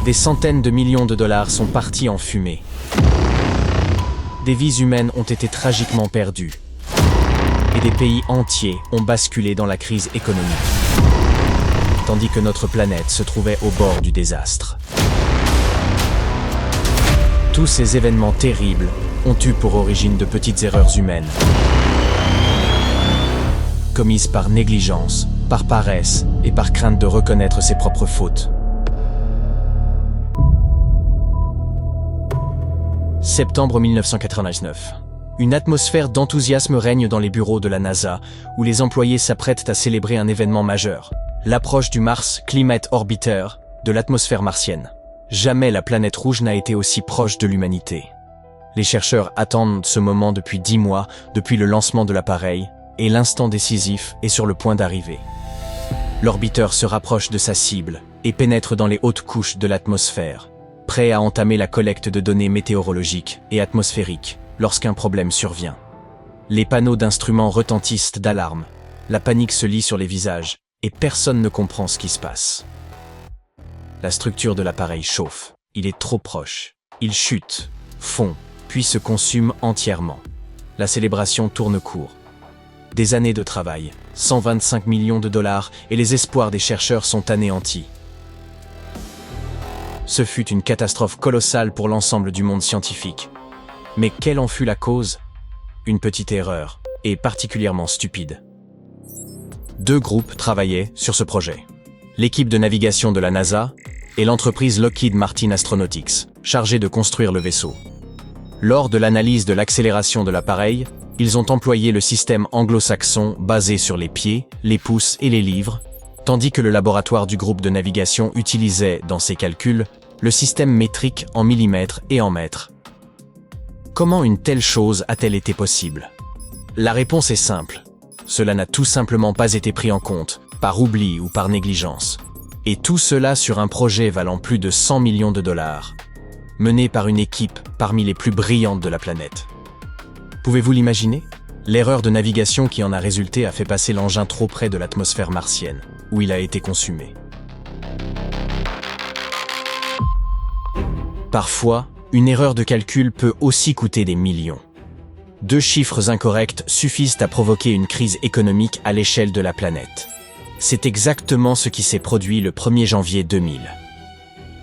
Des centaines de millions de dollars sont partis en fumée. Des vies humaines ont été tragiquement perdues. Et des pays entiers ont basculé dans la crise économique. Tandis que notre planète se trouvait au bord du désastre. Tous ces événements terribles ont eu pour origine de petites erreurs humaines, commises par négligence, par paresse et par crainte de reconnaître ses propres fautes. Septembre 1999. Une atmosphère d'enthousiasme règne dans les bureaux de la NASA, où les employés s'apprêtent à célébrer un événement majeur, l'approche du Mars Climate Orbiter, de l'atmosphère martienne. Jamais la planète rouge n'a été aussi proche de l'humanité. Les chercheurs attendent ce moment depuis 10 mois, depuis le lancement de l'appareil, et l'instant décisif est sur le point d'arriver. L'orbiteur se rapproche de sa cible et pénètre dans les hautes couches de l'atmosphère, prêt à entamer la collecte de données météorologiques et atmosphériques lorsqu'un problème survient. Les panneaux d'instruments retentissent d'alarme, la panique se lit sur les visages, et personne ne comprend ce qui se passe. La structure de l'appareil chauffe, il est trop proche. Il chute, fond, puis se consume entièrement. La célébration tourne court. Des années de travail, 125 millions de dollars et les espoirs des chercheurs sont anéantis. Ce fut une catastrophe colossale pour l'ensemble du monde scientifique. Mais quelle en fut la cause? Une petite erreur, et particulièrement stupide. 2 groupes travaillaient sur ce projet. L'équipe de navigation de la NASA et l'entreprise Lockheed Martin Astronautics, chargée de construire le vaisseau. Lors de l'analyse de l'accélération de l'appareil, ils ont employé le système anglo-saxon basé sur les pieds, les pouces et les livres, tandis que le laboratoire du groupe de navigation utilisait, dans ses calculs, le système métrique en millimètres et en mètres. Comment une telle chose a-t-elle été possible? La réponse est simple. Cela n'a tout simplement pas été pris en compte, par oubli ou par négligence. Et tout cela sur un projet valant plus de 100 millions de dollars, mené par une équipe parmi les plus brillantes de la planète. Pouvez-vous l'imaginer? L'erreur de navigation qui en a résulté a fait passer l'engin trop près de l'atmosphère martienne, où il a été consumé. Parfois, une erreur de calcul peut aussi coûter des millions. 2 chiffres incorrects suffisent à provoquer une crise économique à l'échelle de la planète. C'est exactement ce qui s'est produit le 1er janvier 2000.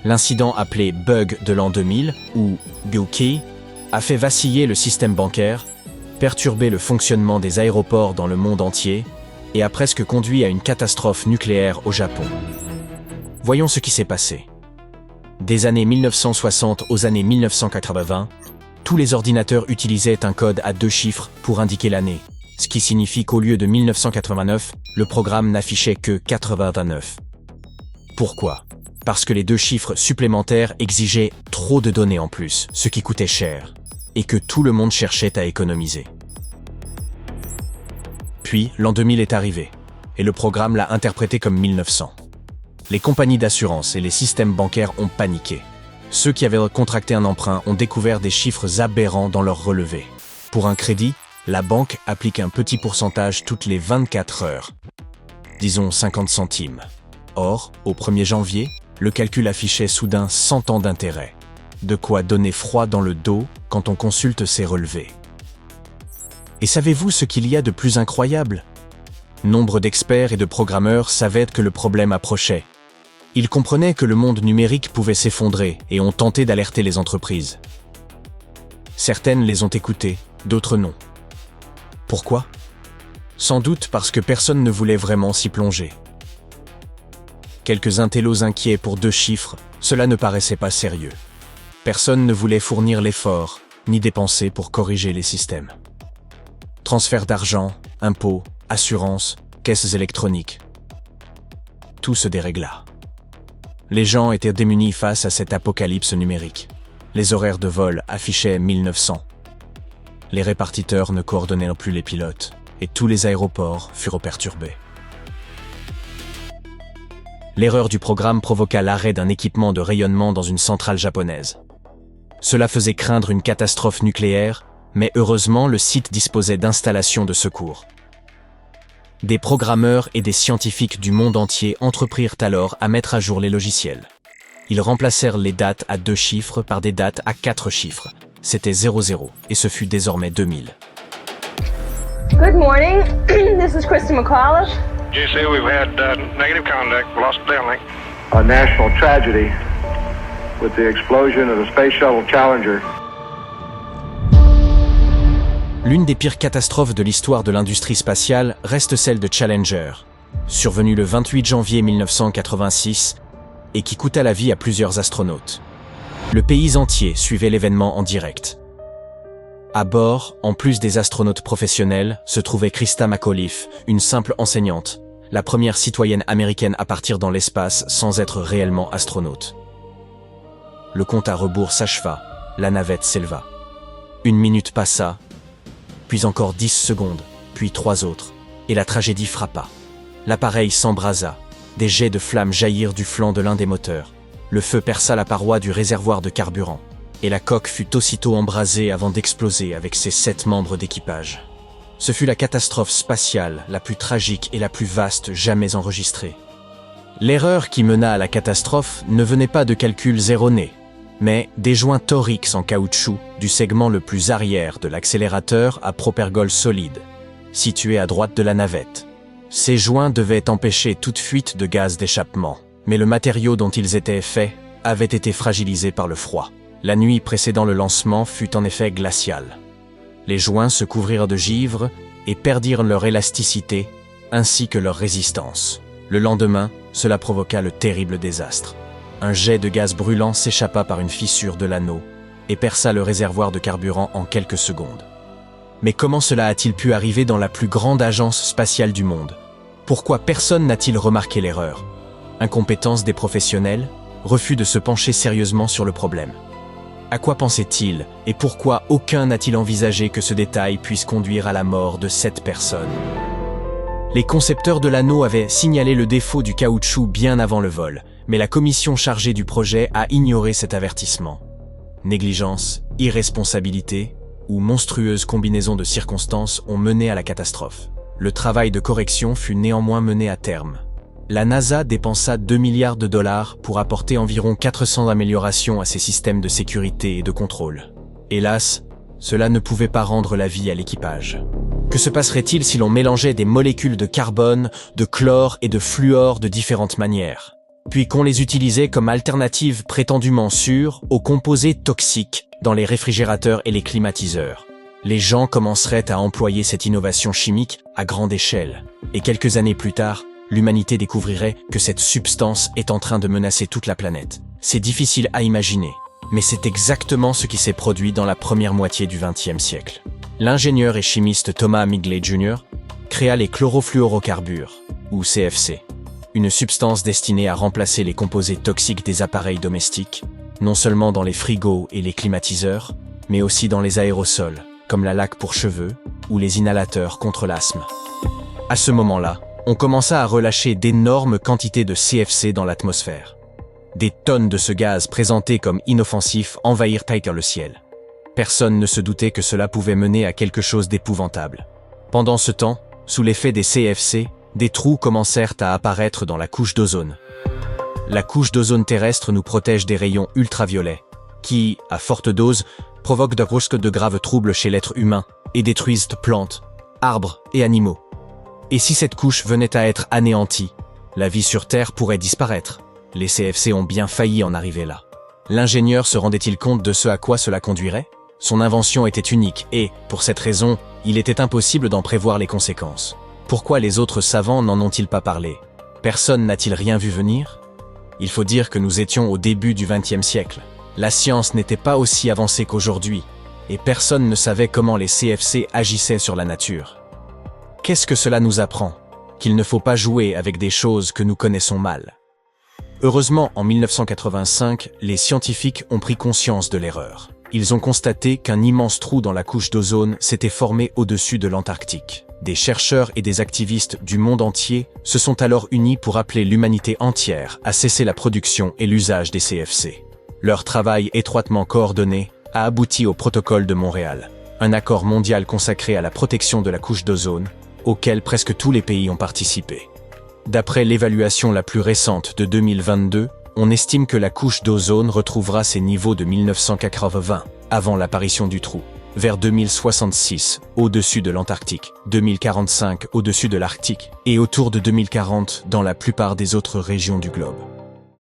L'incident appelé bug de l'an 2000, ou Gokey, a fait vaciller le système bancaire, perturbé le fonctionnement des aéroports dans le monde entier et a presque conduit à une catastrophe nucléaire au Japon. Voyons ce qui s'est passé. Des années 1960 aux années 1980, tous les ordinateurs utilisaient un code à 2 chiffres pour indiquer l'année, ce qui signifie qu'au lieu de 1989, le programme n'affichait que 89. Pourquoi? Parce que les 2 chiffres supplémentaires exigeaient trop de données en plus, ce qui coûtait cher, et que tout le monde cherchait à économiser. Puis, l'an 2000 est arrivé, et le programme l'a interprété comme 1900. Les compagnies d'assurance et les systèmes bancaires ont paniqué. Ceux qui avaient contracté un emprunt ont découvert des chiffres aberrants dans leurs relevés. Pour un crédit, la banque applique un petit pourcentage toutes les 24 heures. Disons 50 centimes. Or, au 1er janvier, le calcul affichait soudain 100 ans d'intérêt. De quoi donner froid dans le dos quand on consulte ces relevés. Et savez-vous ce qu'il y a de plus incroyable? Nombre d'experts et de programmeurs savaient que le problème approchait. Ils comprenaient que le monde numérique pouvait s'effondrer et ont tenté d'alerter les entreprises. Certaines les ont écoutées, d'autres non. Pourquoi? Sans doute parce que personne ne voulait vraiment s'y plonger. Quelques intellos inquiets pour 2 chiffres, cela ne paraissait pas sérieux. Personne ne voulait fournir l'effort, ni dépenser pour corriger les systèmes. Transfert d'argent, impôts, assurances, caisses électroniques. Tout se dérégla. Les gens étaient démunis face à cette apocalypse numérique. Les horaires de vol affichaient 1900. Les répartiteurs ne coordonnaient plus les pilotes, et tous les aéroports furent perturbés. L'erreur du programme provoqua l'arrêt d'un équipement de rayonnement dans une centrale japonaise. Cela faisait craindre une catastrophe nucléaire, mais heureusement le site disposait d'installations de secours. Des programmeurs et des scientifiques du monde entier entreprirent alors à mettre à jour les logiciels. Ils remplacèrent les dates à 2 chiffres par des dates à 4 chiffres. C'était 00 et ce fut désormais 2000. Good morning. This is Krista McAuliffe. GC, we've had negative contact, lost downlink. A national tragedy with the explosion of the Space Shuttle Challenger. L'une des pires catastrophes de l'histoire de l'industrie spatiale reste celle de Challenger, survenue le 28 janvier 1986 et qui coûta la vie à plusieurs astronautes. Le pays entier suivait l'événement en direct. À bord, en plus des astronautes professionnels, se trouvait Krista McAuliffe, une simple enseignante, la première citoyenne américaine à partir dans l'espace sans être réellement astronaute. Le compte à rebours s'acheva, la navette s'éleva. 1 minute passa, puis encore 10 secondes, puis 3 autres, et la tragédie frappa. L'appareil s'embrasa, des jets de flammes jaillirent du flanc de l'un des moteurs. Le feu perça la paroi du réservoir de carburant, et la coque fut aussitôt embrasée avant d'exploser avec ses 7 membres d'équipage. Ce fut la catastrophe spatiale la plus tragique et la plus vaste jamais enregistrée. L'erreur qui mena à la catastrophe ne venait pas de calculs erronés, mais des joints Torx en caoutchouc du segment le plus arrière de l'accélérateur à propergol solide, situé à droite de la navette. Ces joints devaient empêcher toute fuite de gaz d'échappement, mais le matériau dont ils étaient faits avait été fragilisé par le froid. La nuit précédant le lancement fut en effet glaciale. Les joints se couvrirent de givre et perdirent leur élasticité ainsi que leur résistance. Le lendemain, cela provoqua le terrible désastre. Un jet de gaz brûlant s'échappa par une fissure de l'anneau et perça le réservoir de carburant en quelques secondes. Mais comment cela a-t-il pu arriver dans la plus grande agence spatiale du monde? Pourquoi personne n'a-t-il remarqué l'erreur? Incompétence des professionnels? Refus de se pencher sérieusement sur le problème. À quoi pensait-il et pourquoi aucun n'a-t-il envisagé que ce détail puisse conduire à la mort de 7 personnes? Les concepteurs de l'anneau avaient signalé le défaut du caoutchouc bien avant le vol, mais la commission chargée du projet a ignoré cet avertissement. Négligence, irresponsabilité ou monstrueuse combinaison de circonstances ont mené à la catastrophe. Le travail de correction fut néanmoins mené à terme. La NASA dépensa 2 milliards de dollars pour apporter environ 400 améliorations à ses systèmes de sécurité et de contrôle. Hélas, cela ne pouvait pas rendre la vie à l'équipage. Que se passerait-il si l'on mélangeait des molécules de carbone, de chlore et de fluor de différentes manières, puis qu'on les utilisait comme alternative prétendument sûre aux composés toxiques dans les réfrigérateurs et les climatiseurs? Les gens commenceraient à employer cette innovation chimique à grande échelle, et quelques années plus tard, l'humanité découvrirait que cette substance est en train de menacer toute la planète. C'est difficile à imaginer, mais c'est exactement ce qui s'est produit dans la première moitié du XXe siècle. L'ingénieur et chimiste Thomas Migley Jr. créa les chlorofluorocarbures, ou CFC, une substance destinée à remplacer les composés toxiques des appareils domestiques, non seulement dans les frigos et les climatiseurs, mais aussi dans les aérosols, comme la laque pour cheveux ou les inhalateurs contre l'asthme. À ce moment-là, on commença à relâcher d'énormes quantités de CFC dans l'atmosphère. Des tonnes de ce gaz présenté comme inoffensif envahirent le ciel. Personne ne se doutait que cela pouvait mener à quelque chose d'épouvantable. Pendant ce temps, sous l'effet des CFC, des trous commencèrent à apparaître dans la couche d'ozone. La couche d'ozone terrestre nous protège des rayons ultraviolets, qui, à forte dose, provoquent de graves troubles chez l'être humain et détruisent plantes, arbres et animaux. Et si cette couche venait à être anéantie, la vie sur Terre pourrait disparaître. Les CFC ont bien failli en arriver là. L'ingénieur se rendait-il compte de ce à quoi cela conduirait? Son invention était unique et, pour cette raison, il était impossible d'en prévoir les conséquences. Pourquoi les autres savants n'en ont-ils pas parlé? Personne n'a-t-il rien vu venir? Il faut dire que nous étions au début du XXe siècle. La science n'était pas aussi avancée qu'aujourd'hui, et personne ne savait comment les CFC agissaient sur la nature. Qu'est-ce que cela nous apprend? Qu'il ne faut pas jouer avec des choses que nous connaissons mal. Heureusement, en 1985, les scientifiques ont pris conscience de l'erreur. Ils ont constaté qu'un immense trou dans la couche d'ozone s'était formé au-dessus de l'Antarctique. Des chercheurs et des activistes du monde entier se sont alors unis pour appeler l'humanité entière à cesser la production et l'usage des CFC. Leur travail étroitement coordonné a abouti au protocole de Montréal, un accord mondial consacré à la protection de la couche d'ozone, auquel presque tous les pays ont participé. D'après l'évaluation la plus récente de 2022, On estime que la couche d'ozone retrouvera ses niveaux de 1980, avant l'apparition du trou, vers 2066, au-dessus de l'Antarctique, 2045 au-dessus de l'Arctique, et autour de 2040 dans la plupart des autres régions du globe.